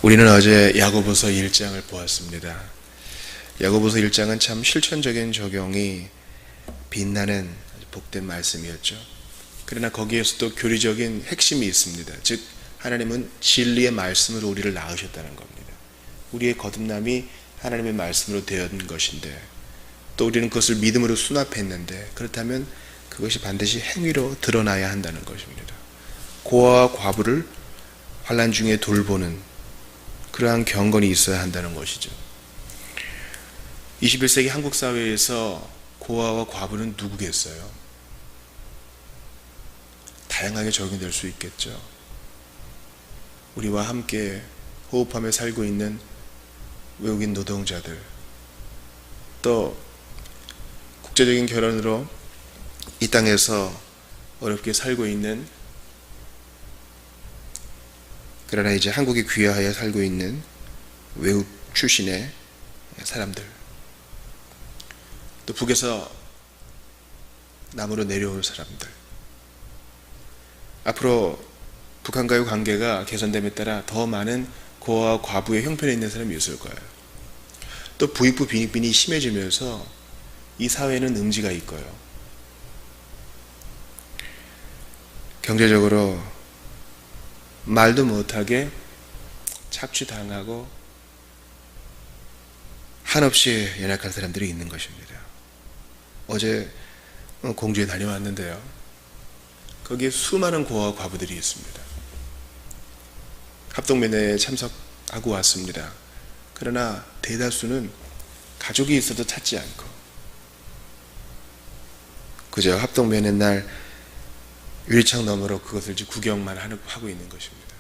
우리는 어제 야고보서 1장을 보았습니다. 야고보서 1장은 참 실천적인 적용이 빛나는 복된 말씀이었죠. 그러나 거기에서도 교리적인 핵심이 있습니다. 즉 하나님은 진리의 말씀으로 우리를 낳으셨다는 겁니다. 우리의 거듭남이 하나님의 말씀으로 되었는 것인데, 또 우리는 그것을 믿음으로 수납했는데, 그렇다면 그것이 반드시 행위로 드러나야 한다는 것입니다. 고아와 과부를 환난 중에 돌보는 그러한 경건이 있어야 한다는 것이죠. 21세기 한국 사회에서 고아와 과부는 누구겠어요? 다양하게 적용될 수 있겠죠. 우리와 함께 호흡하며 살고 있는 외국인 노동자들, 또 국제적인 결혼으로 이 땅에서 어렵게 살고 있는, 그러나 이제 한국에 귀화하여 살고 있는 외국 출신의 사람들, 또 북에서 남으로 내려올 사람들, 앞으로 북한과의 관계가 개선됨에 따라 더 많은 고아와 과부의 형편에 있는 사람이 있을 거예요. 또 부익부 빈익빈이 심해지면서 이 사회는 음지가 있고요. 경제적으로 말도 못하게 착취당하고 한없이 연약한 사람들이 있는 것입니다. 어제 공주에 다녀왔는데요, 거기에 수많은 고아와 과부들이 있습니다. 합동매매에 참석하고 왔습니다. 그러나 대다수는 가족이 있어도 찾지 않고 그저 합동매매 날 유리창 너머로 그것을 구경만 하고 있는 것입니다.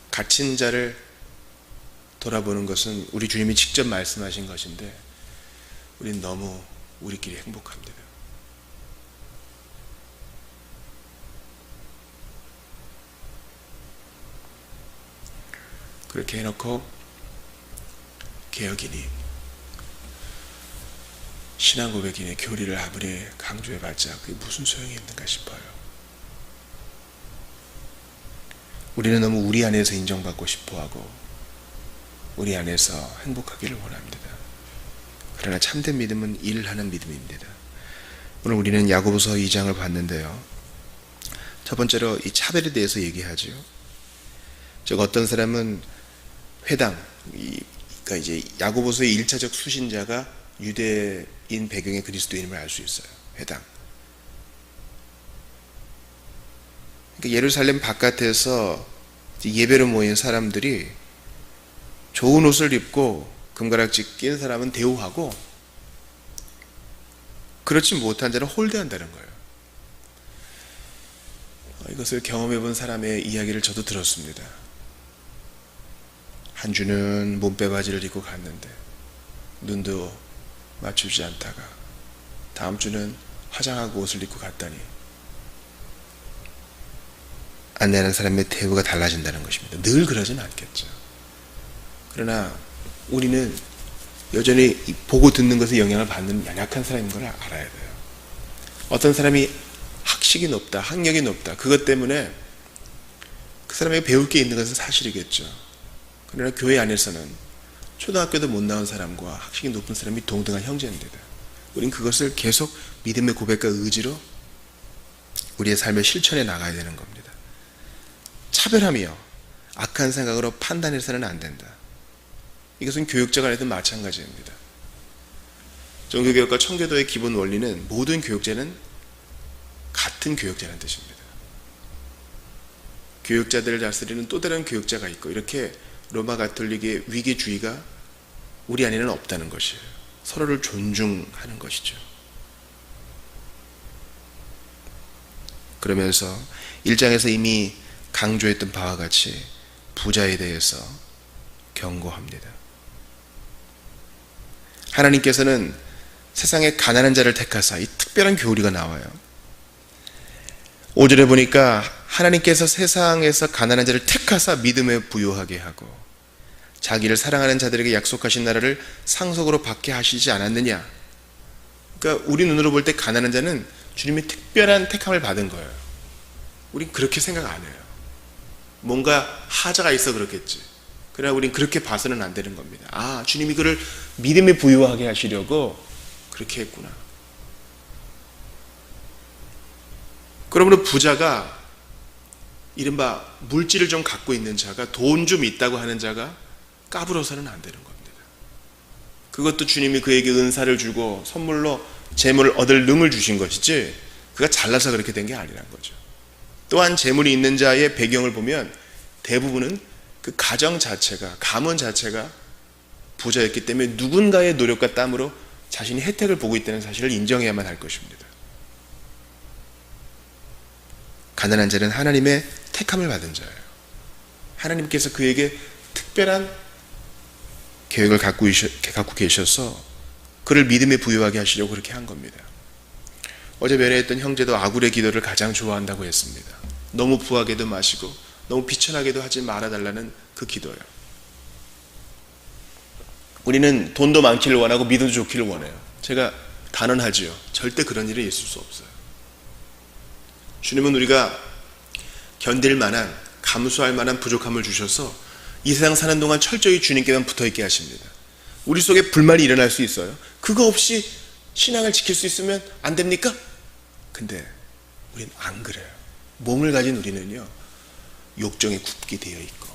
갇힌 자를 돌아보는 것은 우리 주님이 직접 말씀하신 것인데, 우린 너무 우리끼리 행복합니다. 그렇게 해놓고 개혁이니 신앙 고백이니 교리를 아무리 강조해봤자 그게 무슨 소용이 있는가 싶어요. 우리는 너무 우리 안에서 인정받고 싶어하고 우리 안에서 행복하기를 원합니다. 그러나 참된 믿음은 일하는 믿음입니다. 오늘 우리는 야고보서 2장을 봤는데요, 첫 번째로 이 차별에 대해서 얘기하죠. 즉 어떤 사람은 회당, 그러니까 이제 야고보서의 1차적 수신자가 유대인 배경의 그리스도인임을 알 수 있어요. 회당. 그러니까 예루살렘 바깥에서 예배로 모인 사람들이 좋은 옷을 입고 금가락지 낀 사람은 대우하고, 그렇지 못한 자는 홀대한다는 거예요. 이것을 경험해 본 사람의 이야기를 저도 들었습니다. 한 주는 몸빼바지를 입고 갔는데 눈도 맞추지 않다가 다음 주는 화장하고 옷을 입고 갔더니 안내하는 사람의 대우가 달라진다는 것입니다. 늘 그러진 않겠죠. 그러나 우리는 여전히 보고 듣는 것에 영향을 받는 연약한 사람인 걸 알아야 돼요. 어떤 사람이 학식이 높다, 학력이 높다, 그것 때문에 그 사람에게 배울 게 있는 것은 사실이겠죠. 그러나 교회 안에서는 초등학교도 못 나온 사람과 학식이 높은 사람이 동등한 형제입니다. 우린 그것을 계속 믿음의 고백과 의지로 우리의 삶의 실천에 나가야 되는 겁니다. 차별하며 악한 생각으로 판단해서는 안 된다. 이것은 교육자 간에도 마찬가지입니다. 종교개혁과 청교도의 기본 원리는 모든 교육자는 같은 교육자라는 뜻입니다. 교육자들을 다스리는 또 다른 교육자가 있고, 이렇게 로마 가톨릭의 위계주의가 우리 안에는 없다는 것이에요. 서로를 존중하는 것이죠. 그러면서 1장에서 이미 강조했던 바와 같이 부자에 대해서 경고합니다. 하나님께서는 세상에 가난한 자를 택하사, 이 특별한 교리가 나와요. 5절에 보니까 하나님께서 세상에서 가난한 자를 택하사 믿음에 부요하게 하고 자기를 사랑하는 자들에게 약속하신 나라를 상속으로 받게 하시지 않았느냐. 그러니까 우리 눈으로 볼 때 가난한 자는 주님이 특별한 택함을 받은 거예요. 우린 그렇게 생각 안 해요. 뭔가 하자가 있어 그렇겠지. 그러나 우린 그렇게 봐서는 안 되는 겁니다. 아, 주님이 그를 믿음에 부유하게 하시려고 그렇게 했구나. 그러므로 부자가, 이른바 물질을 좀 갖고 있는 자가, 돈 좀 있다고 하는 자가 까불어서는 안 되는 겁니다. 그것도 주님이 그에게 은사를 주고 선물로 재물을 얻을 능을 주신 것이지, 그가 잘나서 그렇게 된 게 아니란 거죠. 또한 재물이 있는 자의 배경을 보면 대부분은 그 가정 자체가, 가문 자체가 부자였기 때문에 누군가의 노력과 땀으로 자신이 혜택을 보고 있다는 사실을 인정해야만 할 것입니다. 가난한 자는 하나님의 택함을 받은 자예요. 하나님께서 그에게 특별한 계획을 갖고 계셔서 그를 믿음에 부유하게 하시려고 그렇게 한 겁니다. 어제 면회했던 형제도 아굴의 기도를 가장 좋아한다고 했습니다. 너무 부하게도 마시고 너무 비천하게도 하지 말아달라는 그 기도예요. 우리는 돈도 많기를 원하고 믿음도 좋기를 원해요. 제가 단언하지요. 절대 그런 일은 있을 수 없어요. 주님은 우리가 견딜 만한, 감수할 만한 부족함을 주셔서 이 세상 사는 동안 철저히 주님께만 붙어있게 하십니다. 우리 속에 불만이 일어날 수 있어요. 그거 없이 신앙을 지킬 수 있으면 안 됩니까? 근데 우린 안 그래요. 몸을 가진 우리는요, 욕정에 굽게 되어 있고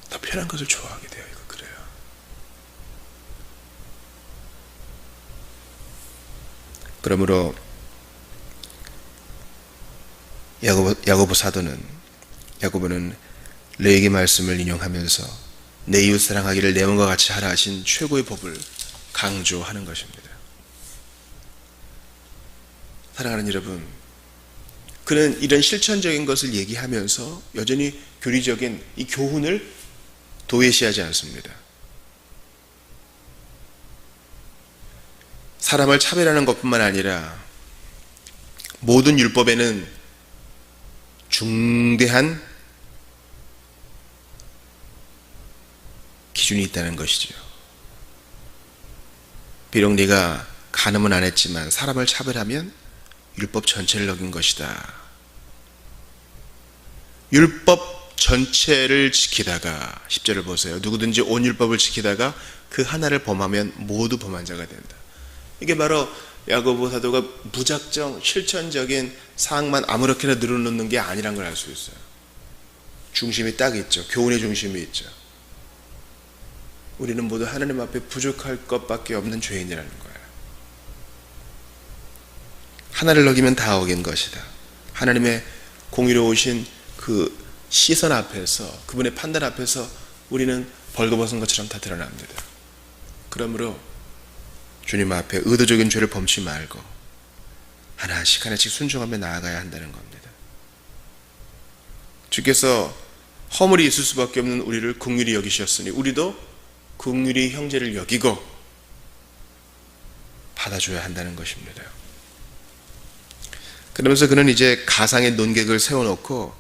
더 편한 것을 좋아하게 되어 있고 그래요. 그러므로 야고보 사도는, 야고보는 레위기 말씀을 인용하면서 내 이웃 사랑하기를 내 몸과 같이 하라 하신 최고의 법을 강조하는 것입니다. 사랑하는 여러분, 그는 이런 실천적인 것을 얘기하면서 여전히 교리적인 이 교훈을 도외시하지 않습니다. 사람을 차별하는 것뿐만 아니라 모든 율법에는 중대한 기준이 있다는 것이죠. 비록 네가 간음은 안 했지만 사람을 차별하면 율법 전체를 어긴 것이다. 율법 전체를 지키다가, 10절을 보세요. 누구든지 온 율법을 지키다가 그 하나를 범하면 모두 범한 자가 된다. 이게 바로 야고보 사도가 무작정 실천적인 사항만 아무렇게나 늘어놓는 게 아니란 걸 알 수 있어요. 중심이 딱 있죠. 교훈의 중심이 있죠. 우리는 모두 하나님 앞에 부족할 것밖에 없는 죄인이라는 거예요. 하나를 어기면 다 어긴 것이다. 하나님의 공의로우신 그 시선 앞에서, 그분의 판단 앞에서 우리는 벌거벗은 것처럼 다 드러납니다. 그러므로 주님 앞에 의도적인 죄를 범치 말고 하나씩 하나씩 순종하며 나아가야 한다는 겁니다. 주께서 허물이 있을 수밖에 없는 우리를 긍휼히 여기셨으니 우리도 긍휼히 형제를 여기고 받아줘야 한다는 것입니다. 그러면서 그는 이제 가상의 논객을 세워놓고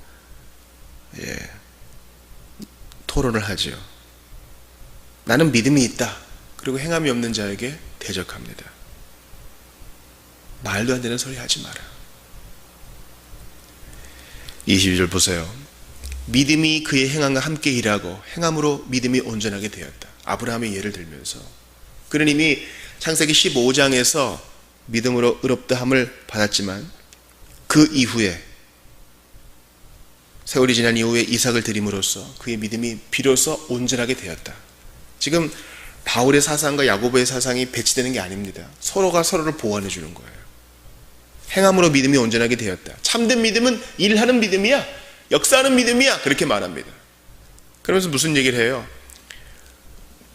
토론을 하죠. 나는 믿음이 있다. 그리고 행함이 없는 자에게 대적합니다. 말도 안 되는 소리 하지 마라. 22절 보세요. 믿음이 그의 행함과 함께 일하고 행함으로 믿음이 온전하게 되었다. 아브라함의 예를 들면서 그는 이미 창세기 15장에서 믿음으로 의롭다함을 받았지만 그 이후에 세월이 지난 이후에 이삭을 드림으로써 그의 믿음이 비로소 온전하게 되었다. 지금 바울의 사상과 야고보의 사상이 배치되는 게 아닙니다. 서로가 서로를 보완해 주는 거예요. 행함으로 믿음이 온전하게 되었다. 참된 믿음은 일하는 믿음이야. 역사하는 믿음이야. 그렇게 말합니다. 그러면서 무슨 얘기를 해요?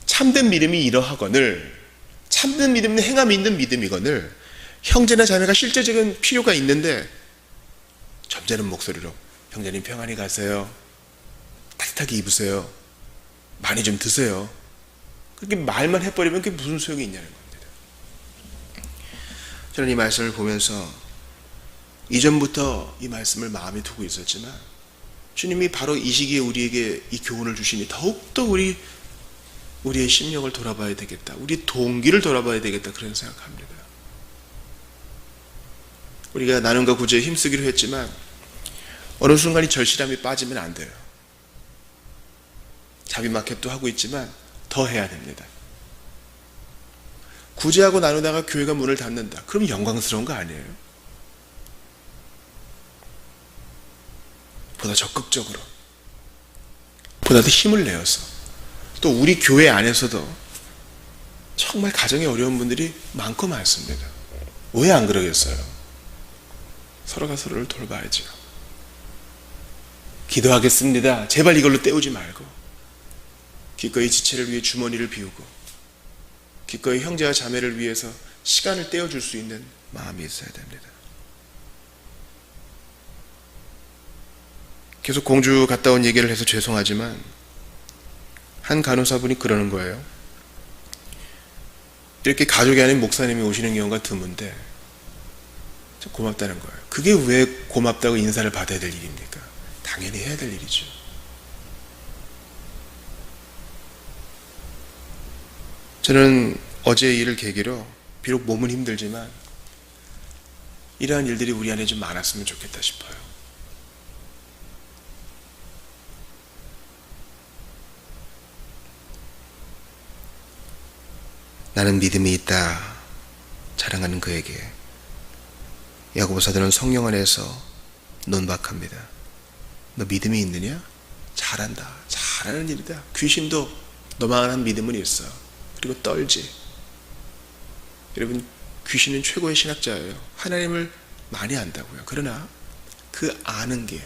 참된 믿음이 이러하거늘, 참된 믿음은 행함이 있는 믿음이거늘, 형제나 자매가 실제적인 필요가 있는데 점잖은 목소리로 형제님 평안히 가세요. 따뜻하게 입으세요. 많이 좀 드세요. 그렇게 말만 해버리면 그게 무슨 소용이 있냐는 겁니다. 저는 이 말씀을 보면서 이전부터 이 말씀을 마음에 두고 있었지만 주님이 바로 이 시기에 우리에게 이 교훈을 주시니 더욱더 우리의 심령을 돌아봐야 되겠다. 우리의 동기를 돌아봐야 되겠다. 그런 생각합니다. 우리가 나눔과 구제에 힘쓰기로 했지만 어느 순간이 절실함이 빠지면 안 돼요. 자비마켓도 하고 있지만 더 해야 됩니다. 구제하고 나누다가 교회가 문을 닫는다. 그럼 영광스러운 거 아니에요? 보다 적극적으로, 보다 더 힘을 내어서, 또 우리 교회 안에서도 정말 가정이 어려운 분들이 많고 많습니다. 왜 안 그러겠어요? 서로가 서로를 돌봐야죠. 기도하겠습니다. 제발 이걸로 때우지 말고 기꺼이 지체를 위해 주머니를 비우고 기꺼이 형제와 자매를 위해서 시간을 떼어줄 수 있는 마음이 있어야 됩니다. 계속 공주 갔다 온 얘기를 해서 죄송하지만 한 간호사분이 그러는 거예요. 이렇게 가족이 아닌 목사님이 오시는 경우가 드문데 고맙다는 거예요. 그게 왜 고맙다고 인사를 받아야 될 일입니까? 당연히 해야 될 일이죠. 저는 어제 일을 계기로 비록 몸은 힘들지만 이러한 일들이 우리 안에 좀 많았으면 좋겠다 싶어요. 나는 믿음이 있다 자랑하는 그에게 야고보사도는 성령 안에서 논박합니다. 너 믿음이 있느냐? 잘한다. 잘하는 일이다. 귀신도 너만한 믿음은 있어. 그리고 떨지. 여러분, 귀신은 최고의 신학자예요. 하나님을 많이 안다고요. 그러나 그 아는 게,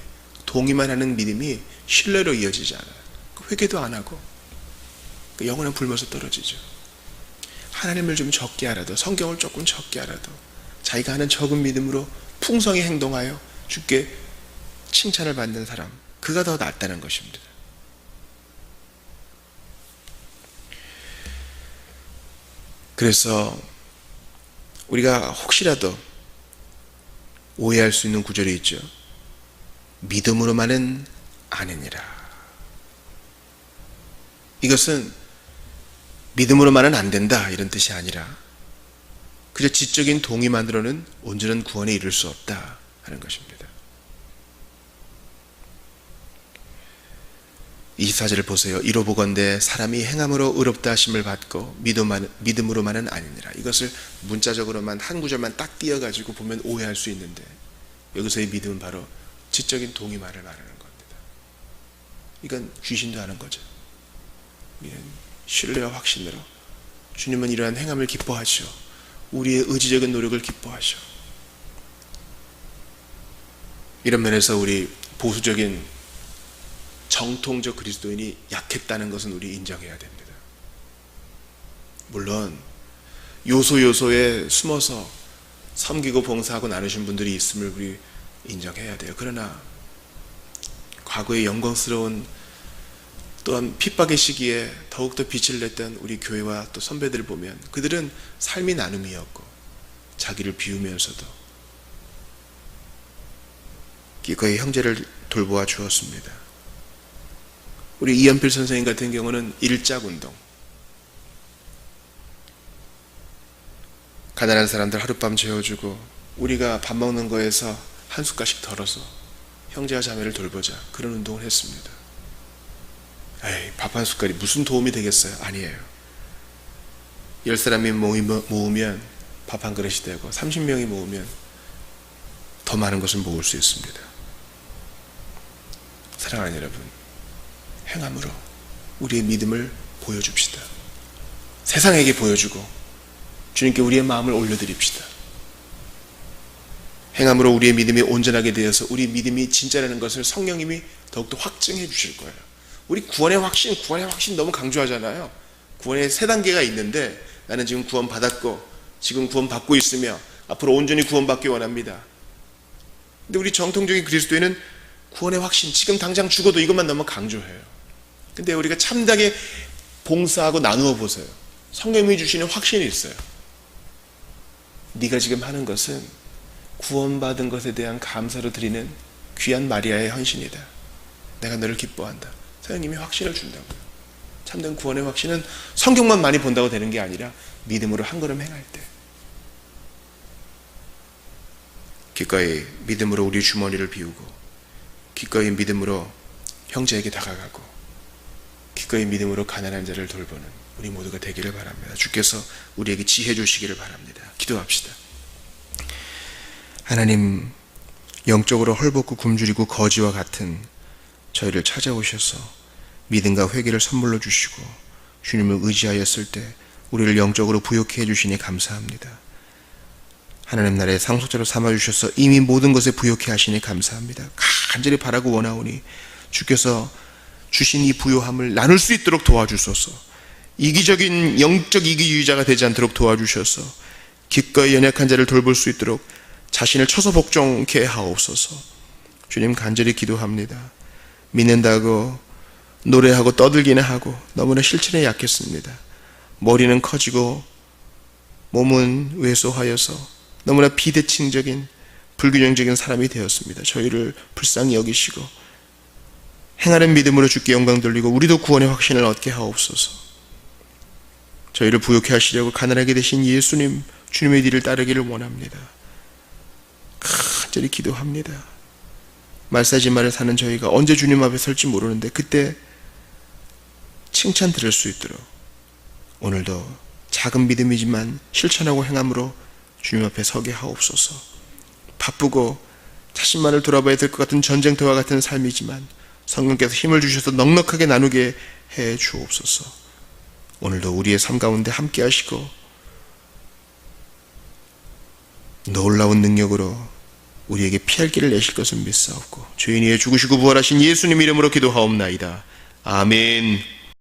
동의만 하는 믿음이 신뢰로 이어지지 않아요. 회개도 안 하고 영혼은 굶어서 떨어지죠. 하나님을 좀 적게 알아도, 성경을 조금 적게 알아도 자기가 하는 적은 믿음으로 풍성히 행동하여 주께 칭찬을 받는 사람, 그가 더 낫다는 것입니다. 그래서 우리가 혹시라도 오해할 수 있는 구절이 있죠. 믿음으로만은 아니니라. 이것은 믿음으로만은 안 된다 이런 뜻이 아니라 그저 지적인 동의만으로는 온전한 구원에 이를 수 없다 하는 것입니다. 24절을 보세요. 이로 보건대 사람이 행함으로 의롭다 하심을 받고 믿음으로만은 아니니라. 이것을 문자적으로만 한 구절만 딱 띄어가지고 보면 오해할 수 있는데 여기서의 믿음은 바로 지적인 동의만을 말하는 겁니다. 이건 귀신도 하는 거죠. 신뢰와 확신으로 주님은 이러한 행함을 기뻐하시오. 우리의 의지적인 노력을 기뻐하시오. 이런 면에서 우리 보수적인 정통적 그리스도인이 약했다는 것은 우리 인정해야 됩니다. 물론 요소요소에 숨어서 섬기고 봉사하고 나누신 분들이 있음을 우리 인정해야 돼요. 그러나 과거의 영광스러운 또한 핍박의 시기에 더욱더 빛을 냈던 우리 교회와 또 선배들을 보면 그들은 삶이 나눔이었고 자기를 비우면서도 기꺼이 형제를 돌보아 주었습니다. 우리 이연필 선생님 같은 경우는 일짝운동, 가난한 사람들 하룻밤 재워주고 우리가 밥 먹는 거에서 한 숟갈씩 덜어서 형제와 자매를 돌보자, 그런 운동을 했습니다. 에이, 밥 한 숟갈이 무슨 도움이 되겠어요? 아니에요. 10사람이 모으면 밥 한 그릇이 되고 30명이 모으면 더 많은 것을 모을 수 있습니다. 사랑하는 여러분, 행함으로 우리의 믿음을 보여줍시다. 세상에게 보여주고 주님께 우리의 마음을 올려드립시다. 행함으로 우리의 믿음이 온전하게 되어서 우리 믿음이 진짜라는 것을 성령님이 더욱더 확증해 주실 거예요. 우리 구원의 확신 너무 강조하잖아요. 구원의 3단계가 있는데 나는 지금 구원 받았고 지금 구원 받고 있으며 앞으로 온전히 구원받기 원합니다. 근데 우리 정통적인 그리스도인은 구원의 확신, 지금 당장 죽어도 이것만 너무 강조해요. 근데 우리가 참되게 봉사하고 나누어 보세요. 성령님이 주시는 확신이 있어요. 네가 지금 하는 것은 구원받은 것에 대한 감사로 드리는 귀한 마리아의 헌신이다. 내가 너를 기뻐한다. 성령님이 확신을 준다고요. 참된 구원의 확신은 성경만 많이 본다고 되는 게 아니라 믿음으로 한 걸음 행할 때 기꺼이 믿음으로 우리 주머니를 비우고 기꺼이 믿음으로 형제에게 다가가고 기꺼이 믿음으로 가난한 자를 돌보는 우리 모두가 되기를 바랍니다. 주께서 우리에게 지혜 주시기를 바랍니다. 기도합시다. 하나님, 영적으로 헐벗고 굶주리고 거지와 같은 저희를 찾아오셔서 믿음과 회개를 선물로 주시고 주님을 의지하였을 때 우리를 영적으로 부욕해 해주시니 감사합니다. 하나님 나라의 상속자로 삼아주셔서 이미 모든 것에 부욕해 하시니 감사합니다. 간절히 바라고 원하오니 주께서 주신 이 부요함을 나눌 수 있도록 도와주소서. 이기적인 영적 이기주의자가 되지 않도록 도와주셔서 기꺼이 연약한 자를 돌볼 수 있도록 자신을 쳐서 복종케 하옵소서. 주님 간절히 기도합니다. 믿는다고 노래하고 떠들기는 하고 너무나 실천에 약했습니다. 머리는 커지고 몸은 왜소하여서 너무나 비대칭적인 불균형적인 사람이 되었습니다. 저희를 불쌍히 여기시고 행하는 믿음으로 주께 영광 돌리고 우리도 구원의 확신을 얻게 하옵소서. 저희를 부욕해 하시려고 가난하게 되신 예수님, 주님의 뒤를 따르기를 원합니다. 간절히 기도합니다. 말싸지말을 사는 저희가 언제 주님 앞에 설지 모르는데 그때 칭찬 들을 수 있도록 오늘도 작은 믿음이지만 실천하고 행함으로 주님 앞에 서게 하옵소서. 바쁘고 자신만을 돌아봐야 될 것 같은 전쟁터와 같은 삶이지만 성령께서 힘을 주셔서 넉넉하게 나누게 해 주옵소서. 오늘도 우리의 삶 가운데 함께 하시고 놀라운 능력으로 우리에게 피할 길을 내실 것을 믿사옵고 주인 위에 죽으시고 부활하신 예수님 이름으로 기도하옵나이다. 아멘.